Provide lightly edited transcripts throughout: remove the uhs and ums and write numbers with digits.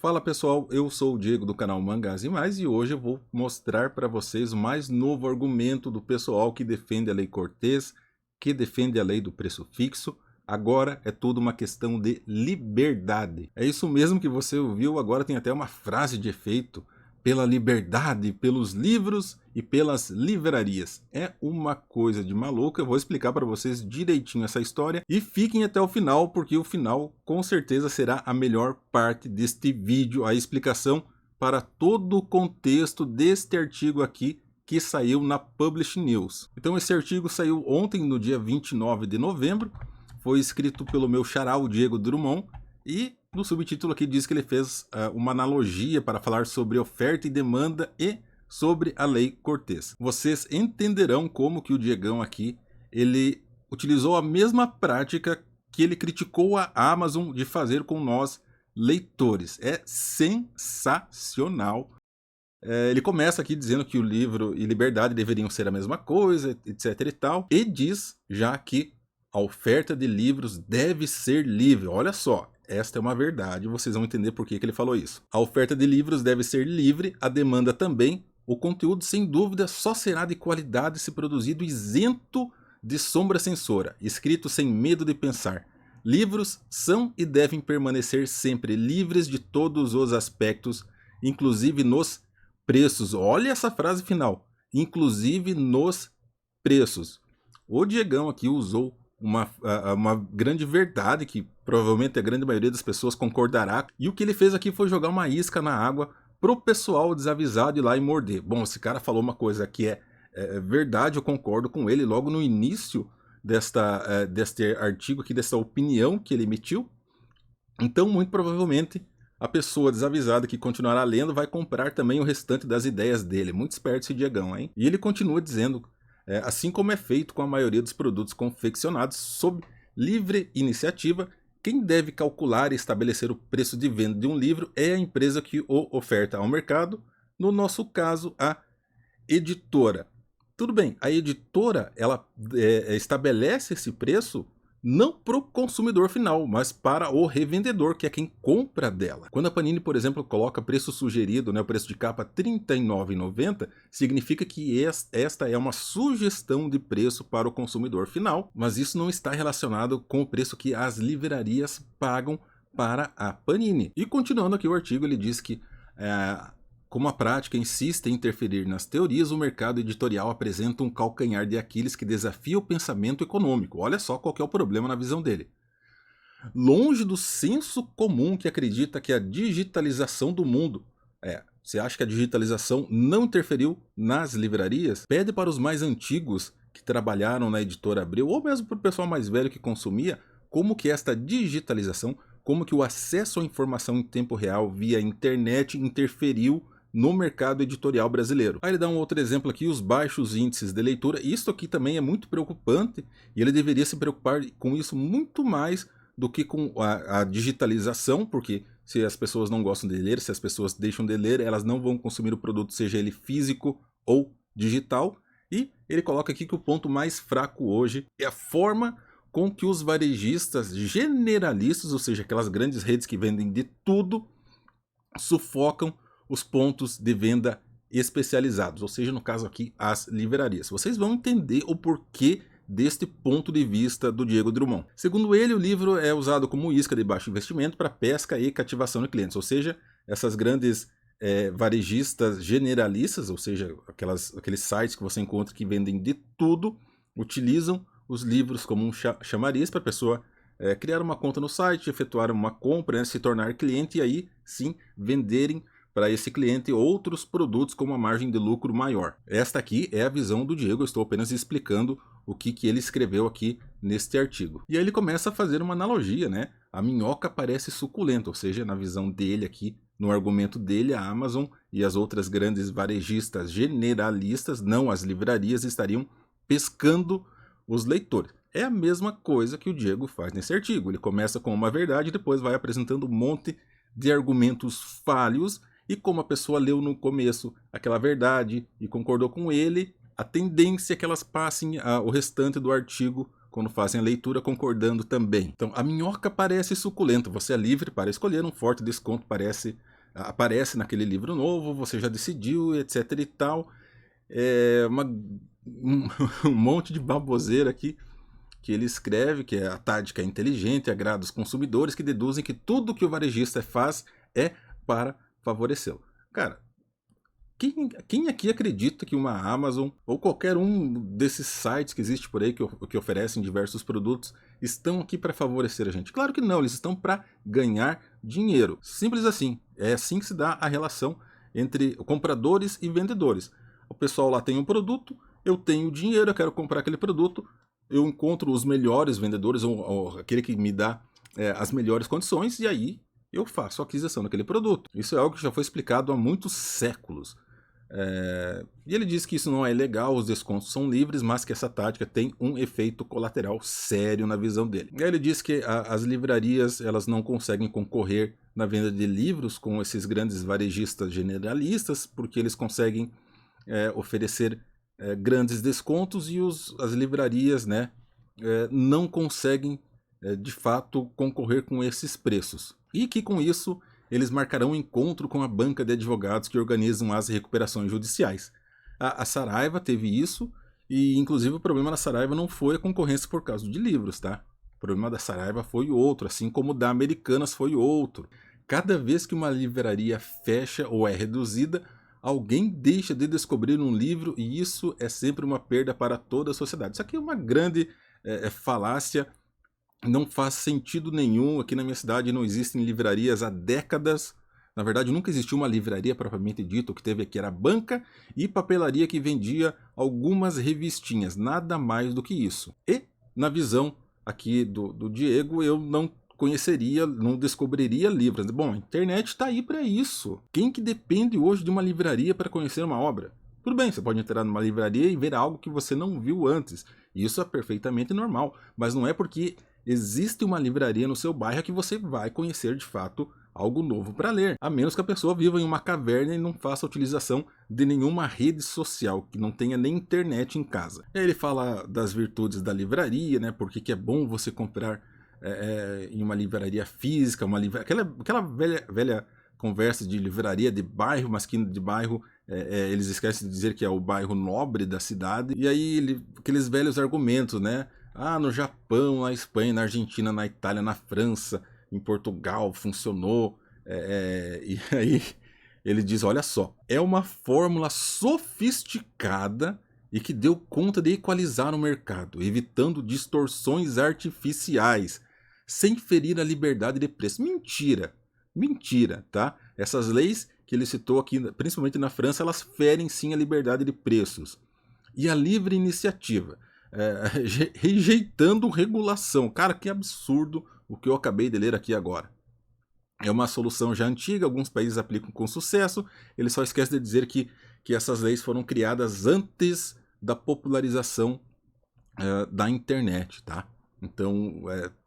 Fala pessoal, eu sou o Diego do canal Mangás e Mais e hoje eu vou mostrar para vocês o mais novo argumento do pessoal que defende a Lei Cortês, que defende a lei do preço fixo. Agora é tudo uma questão de liberdade. É isso mesmo que você ouviu, agora tem até uma frase de efeito. Pela liberdade, pelos livros e pelas livrarias. É uma coisa de maluco, eu vou explicar para vocês direitinho essa história. E fiquem até o final, porque o final com certeza será a melhor parte deste vídeo. A explicação para todo o contexto deste artigo aqui que saiu na Publish News. Então esse artigo saiu ontem, no dia 29 de novembro. Foi escrito pelo meu xará, o Diego Drummond. E no subtítulo aqui diz que ele fez uma analogia para falar sobre oferta e demanda e sobre a Lei Cortês. Vocês entenderão como que o Diegão aqui, ele utilizou a mesma prática que ele criticou a Amazon de fazer com nós, leitores. É sensacional. Ele começa aqui dizendo que o livro e liberdade deveriam ser a mesma coisa, etc e tal. E diz já que a oferta de livros deve ser livre. Olha só. Esta é uma verdade, vocês vão entender por que ele falou isso. A oferta de livros deve ser livre, a demanda também. O conteúdo, sem dúvida, só será de qualidade se produzido isento de sombra censora, escrito sem medo de pensar. Livros são e devem permanecer sempre livres de todos os aspectos, inclusive nos preços. Olha essa frase final, inclusive nos preços. O Diegão aqui usou uma grande verdade que provavelmente a grande maioria das pessoas concordará. E o que ele fez aqui foi jogar uma isca na água pro pessoal desavisado ir lá e morder. Bom, esse cara falou uma coisa que é verdade, eu concordo com ele logo no início deste artigo aqui, dessa opinião que ele emitiu. Então, muito provavelmente, a pessoa desavisada que continuará lendo vai comprar também o restante das ideias dele. Muito esperto esse Diegão, hein? E ele continua dizendo... assim como é feito com a maioria dos produtos confeccionados sob livre iniciativa, quem deve calcular e estabelecer o preço de venda de um livro é a empresa que o oferta ao mercado, no nosso caso, a editora. Tudo bem, a editora ela estabelece esse preço não para o consumidor final, mas para o revendedor, que é quem compra dela. Quando a Panini, por exemplo, coloca preço sugerido, né, o preço de capa R$ 39,90, significa que esta é uma sugestão de preço para o consumidor final, mas isso não está relacionado com o preço que as livrarias pagam para a Panini. E continuando aqui o artigo, ele diz que como a prática insiste em interferir nas teorias, o mercado editorial apresenta um calcanhar de Aquiles que desafia o pensamento econômico. Olha só qual que é o problema na visão dele. Longe do senso comum que acredita que a digitalização do mundo... você acha que a digitalização não interferiu nas livrarias? Pede para os mais antigos que trabalharam na editora Abril, ou mesmo para o pessoal mais velho que consumia, como que esta digitalização, como que o acesso à informação em tempo real via internet interferiu no mercado editorial brasileiro. Aí ele dá um outro exemplo aqui, os baixos índices de leitura. Isso aqui também é muito preocupante e ele deveria se preocupar com isso muito mais do que com a digitalização, porque se as pessoas não gostam de ler, se as pessoas deixam de ler, elas não vão consumir o produto, seja ele físico ou digital. E ele coloca aqui que o ponto mais fraco hoje é a forma com que os varejistas generalistas, ou seja, aquelas grandes redes que vendem de tudo, sufocam os pontos de venda especializados, ou seja, no caso aqui, as livrarias. Vocês vão entender o porquê deste ponto de vista do Diego Drummond. Segundo ele, o livro é usado como isca de baixo investimento para pesca e cativação de clientes, ou seja, essas grandes varejistas generalistas, ou seja, aqueles sites que você encontra que vendem de tudo, utilizam os livros como um chamariz para a pessoa criar uma conta no site, efetuar uma compra, se tornar cliente e aí sim venderem para esse cliente outros produtos com uma margem de lucro maior. Esta aqui é a visão do Diego, eu estou apenas explicando o que ele escreveu aqui neste artigo. E aí ele começa a fazer uma analogia, né? A minhoca parece suculenta, ou seja, na visão dele aqui, no argumento dele, a Amazon e as outras grandes varejistas generalistas, não as livrarias, estariam pescando os leitores. É a mesma coisa que o Diego faz nesse artigo. Ele começa com uma verdade e depois vai apresentando um monte de argumentos falhos. E como a pessoa leu no começo aquela verdade e concordou com ele, a tendência é que elas passem o restante do artigo quando fazem a leitura concordando também. Então, a minhoca parece suculenta, você é livre para escolher, um forte desconto parece aparece naquele livro novo, você já decidiu, etc e tal. É um monte de baboseira aqui que ele escreve, que é a tática inteligente, agrada os consumidores, que deduzem que tudo que o varejista faz é para favorecê-lo. Cara, quem aqui acredita que uma Amazon ou qualquer um desses sites que existe por aí que oferecem diversos produtos estão aqui para favorecer a gente? Claro que não, eles estão para ganhar dinheiro. Simples assim. É assim que se dá a relação entre compradores e vendedores. O pessoal lá tem um produto, eu tenho dinheiro, eu quero comprar aquele produto, eu encontro os melhores vendedores, ou aquele que me dá as melhores condições, e aí eu faço a aquisição daquele produto. Isso é algo que já foi explicado há muitos séculos. E ele diz que isso não é legal, os descontos são livres, mas que essa tática tem um efeito colateral sério na visão dele. E aí ele diz que as livrarias elas não conseguem concorrer na venda de livros com esses grandes varejistas generalistas, porque eles conseguem oferecer grandes descontos e as livrarias, né, não conseguem de fato concorrer com esses preços. E que com isso eles marcarão um encontro com a banca de advogados que organizam as recuperações judiciais. A Saraiva teve isso, e inclusive o problema da Saraiva não foi a concorrência por causa de livros, tá? O problema da Saraiva foi outro, assim como o da Americanas foi outro. Cada vez que uma livraria fecha ou é reduzida, alguém deixa de descobrir um livro e isso é sempre uma perda para toda a sociedade. Isso aqui é uma grande falácia. Não faz sentido nenhum. Aqui na minha cidade não existem livrarias há décadas. Na verdade, nunca existiu uma livraria propriamente dita. O que teve aqui era banca e papelaria que vendia algumas revistinhas. Nada mais do que isso. E, na visão aqui do Diego, eu não conheceria, não descobriria livros. Bom, a internet está aí para isso. Quem que depende hoje de uma livraria para conhecer uma obra? Tudo bem, você pode entrar numa livraria e ver algo que você não viu antes. Isso é perfeitamente normal. Mas não é porque existe uma livraria no seu bairro que você vai conhecer de fato algo novo para ler. A menos que a pessoa viva em uma caverna e não faça utilização de nenhuma rede social, que não tenha nem internet em casa. E aí ele fala das virtudes da livraria, né? Porque que é bom você comprar em uma livraria física, aquela velha conversa de livraria de bairro, mas que de bairro eles esquecem de dizer que é o bairro nobre da cidade. E aí aqueles velhos argumentos, né? Ah, no Japão, na Espanha, na Argentina, na Itália, na França, em Portugal funcionou. E aí ele diz, olha só, é uma fórmula sofisticada e que deu conta de equalizar o mercado, evitando distorções artificiais, sem ferir a liberdade de preço. Mentira! Mentira, tá? Essas leis que ele citou aqui, principalmente na França, elas ferem sim a liberdade de preços. E a livre iniciativa, rejeitando regulação. Cara, que absurdo o que eu acabei de ler aqui agora. É uma solução já antiga, alguns países aplicam com sucesso, ele só esquece de dizer que essas leis foram criadas antes da popularização da internet, tá? Então,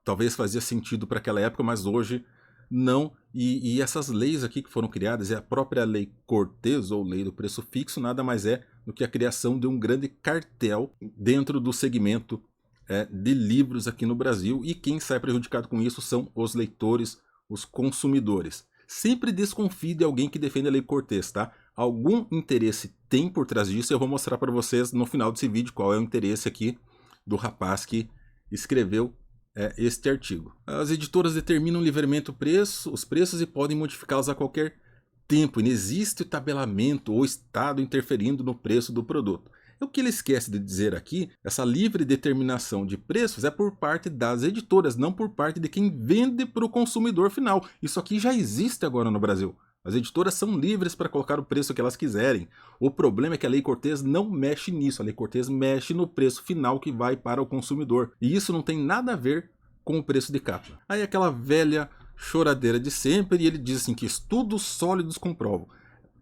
talvez fazia sentido para aquela época, mas hoje não. E essas leis aqui que foram criadas, a própria lei Cortez, ou lei do preço fixo, nada mais é do que a criação de um grande cartel dentro do segmento de livros aqui no Brasil, e quem sai prejudicado com isso são os leitores, os consumidores. Sempre desconfie de alguém que defende a lei Cortez, tá? Algum interesse tem por trás disso, e eu vou mostrar para vocês no final desse vídeo qual é o interesse aqui do rapaz que escreveu este artigo. As editoras determinam livremente os preços e podem modificá-los a qualquer tempo, e não existe tabelamento ou estado interferindo no preço do produto. O que ele esquece de dizer aqui, essa livre determinação de preços é por parte das editoras, não por parte de quem vende para o consumidor final. Isso aqui já existe agora no Brasil. As editoras são livres para colocar o preço que elas quiserem. O problema é que a Lei Cortez não mexe nisso. A Lei Cortez mexe no preço final que vai para o consumidor. E isso não tem nada a ver com o preço de capa. Aí aquela velha choradeira de sempre, e ele diz assim que estudos sólidos comprovam.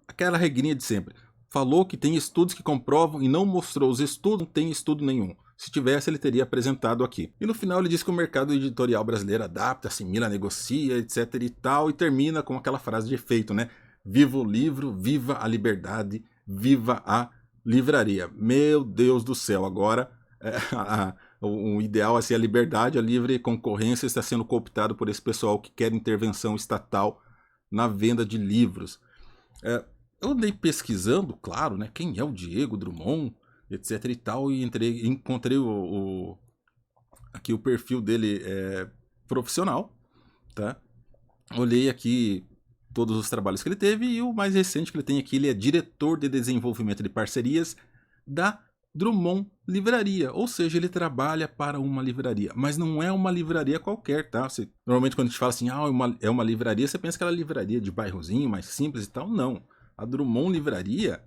Aquela regrinha de sempre. Falou que tem estudos que comprovam e não mostrou os estudos, não tem estudo nenhum. Se tivesse, ele teria apresentado aqui. E no final ele diz que o mercado editorial brasileiro adapta, assimila, negocia, etc e tal, e termina com aquela frase de efeito, né? Viva o livro, viva a liberdade, viva a livraria. Meu Deus do céu, agora o ideal é ser a liberdade, a livre concorrência está sendo cooptado por esse pessoal que quer intervenção estatal na venda de livros. Eu andei pesquisando, claro, né, quem é o Diego Drummond, etc e tal, e encontrei aqui o perfil dele profissional, tá? Olhei aqui todos os trabalhos que ele teve e o mais recente que ele tem aqui, ele é diretor de desenvolvimento de parcerias da Drummond Livraria, ou seja, ele trabalha para uma livraria, mas não é uma livraria qualquer, tá? Normalmente quando a gente fala assim, é uma livraria, você pensa que é uma livraria de bairrozinho, mais simples e tal, não. A Drummond Livraria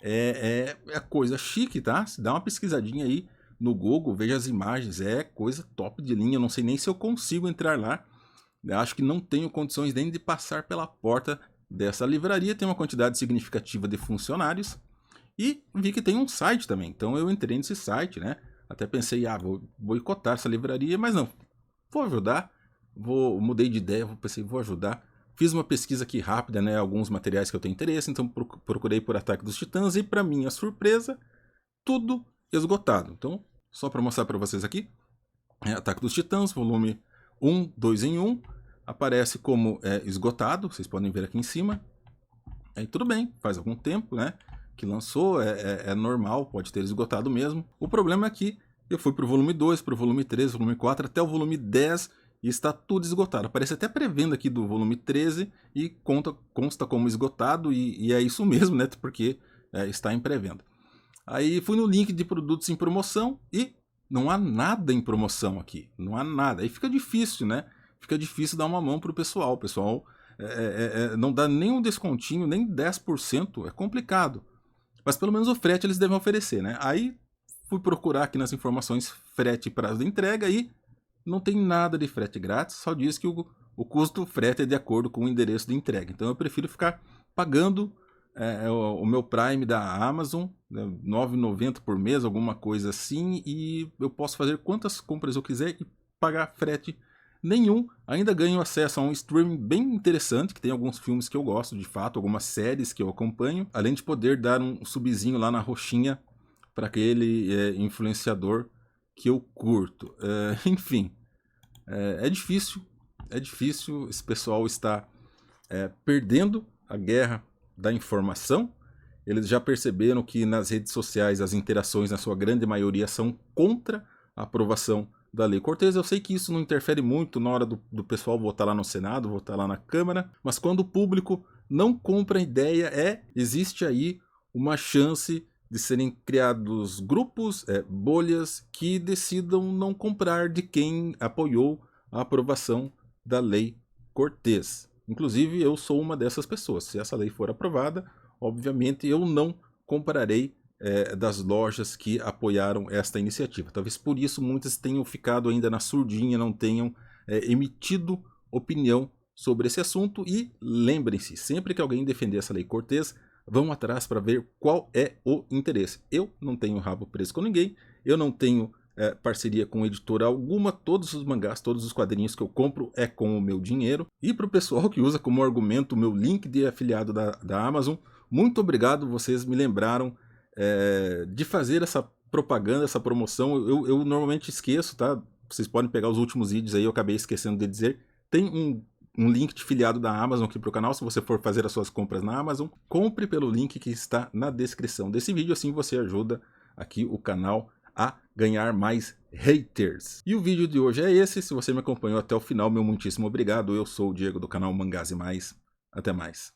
é coisa chique, tá? Se dá uma pesquisadinha aí no Google, veja as imagens, é coisa top de linha, eu não sei nem se eu consigo entrar lá. Eu acho que não tenho condições nem de passar pela porta dessa livraria. Tem uma quantidade significativa de funcionários. E vi que tem um site também. Então eu entrei nesse site, né? Até pensei, vou boicotar essa livraria, mas não. Vou ajudar. Mudei de ideia, pensei, vou ajudar. Fiz uma pesquisa aqui rápida, né? Alguns materiais que eu tenho interesse. Então procurei por Ataque dos Titãs. E para minha surpresa, tudo esgotado. Então, só para mostrar para vocês aqui. Ataque dos Titãs, volume 1, 2 em 1. Aparece como esgotado, vocês podem ver aqui em cima. Aí tudo bem, faz algum tempo, né, que lançou, é normal, pode ter esgotado mesmo. O problema é que eu fui pro volume 2, pro volume 3, volume 4, até o volume 10 e está tudo esgotado. Aparece até pré-venda aqui do volume 13 e consta como esgotado e é isso mesmo, né, porque está em pré-venda. Aí fui no link de produtos em promoção e não há nada em promoção aqui, não há nada. Aí fica difícil, né? Fica difícil dar uma mão pro pessoal. O pessoal não dá nem um descontinho, nem 10%, é complicado. Mas pelo menos o frete eles devem oferecer, né? Aí fui procurar aqui nas informações frete e prazo de entrega e não tem nada de frete grátis, só diz que o custo frete é de acordo com o endereço de entrega. Então eu prefiro ficar pagando o meu Prime da Amazon, né, R$ 9,90 por mês, alguma coisa assim, e eu posso fazer quantas compras eu quiser e pagar frete nenhum. Ainda ganho acesso a um streaming bem interessante, que tem alguns filmes que eu gosto de fato, algumas séries que eu acompanho, além de poder dar um subzinho lá na roxinha para aquele influenciador que eu curto. Enfim, é difícil, esse pessoal está perdendo a guerra da informação. Eles já perceberam que nas redes sociais as interações, na sua grande maioria, são contra a aprovação da Lei Cortez. Eu sei que isso não interfere muito na hora do pessoal votar lá no Senado, votar lá na Câmara, mas quando o público não compra a ideia, existe aí uma chance de serem criados grupos, bolhas, que decidam não comprar de quem apoiou a aprovação da Lei Cortez. Inclusive, eu sou uma dessas pessoas. Se essa lei for aprovada, obviamente eu não comprarei das lojas que apoiaram esta iniciativa. Talvez por isso muitas tenham ficado ainda na surdinha, não tenham emitido opinião sobre esse assunto. E lembrem-se, sempre que alguém defender essa Lei Cortez, vão atrás para ver qual é o interesse. Eu não tenho rabo preso com ninguém, eu não tenho parceria com editora alguma, todos os mangás, todos os quadrinhos que eu compro é com o meu dinheiro. E para o pessoal que usa como argumento o meu link de afiliado da Amazon, muito obrigado, vocês me lembraram de fazer essa propaganda, essa promoção. Eu normalmente esqueço, tá? Vocês podem pegar os últimos vídeos aí, eu acabei esquecendo de dizer. Tem um link de afiliado da Amazon aqui para o canal, se você for fazer as suas compras na Amazon, compre pelo link que está na descrição desse vídeo, assim você ajuda aqui o canal a ganhar mais haters. E o vídeo de hoje é esse. Se você me acompanhou até o final, meu muitíssimo obrigado. Eu sou o Diego do canal Mangás e Mais. Até mais.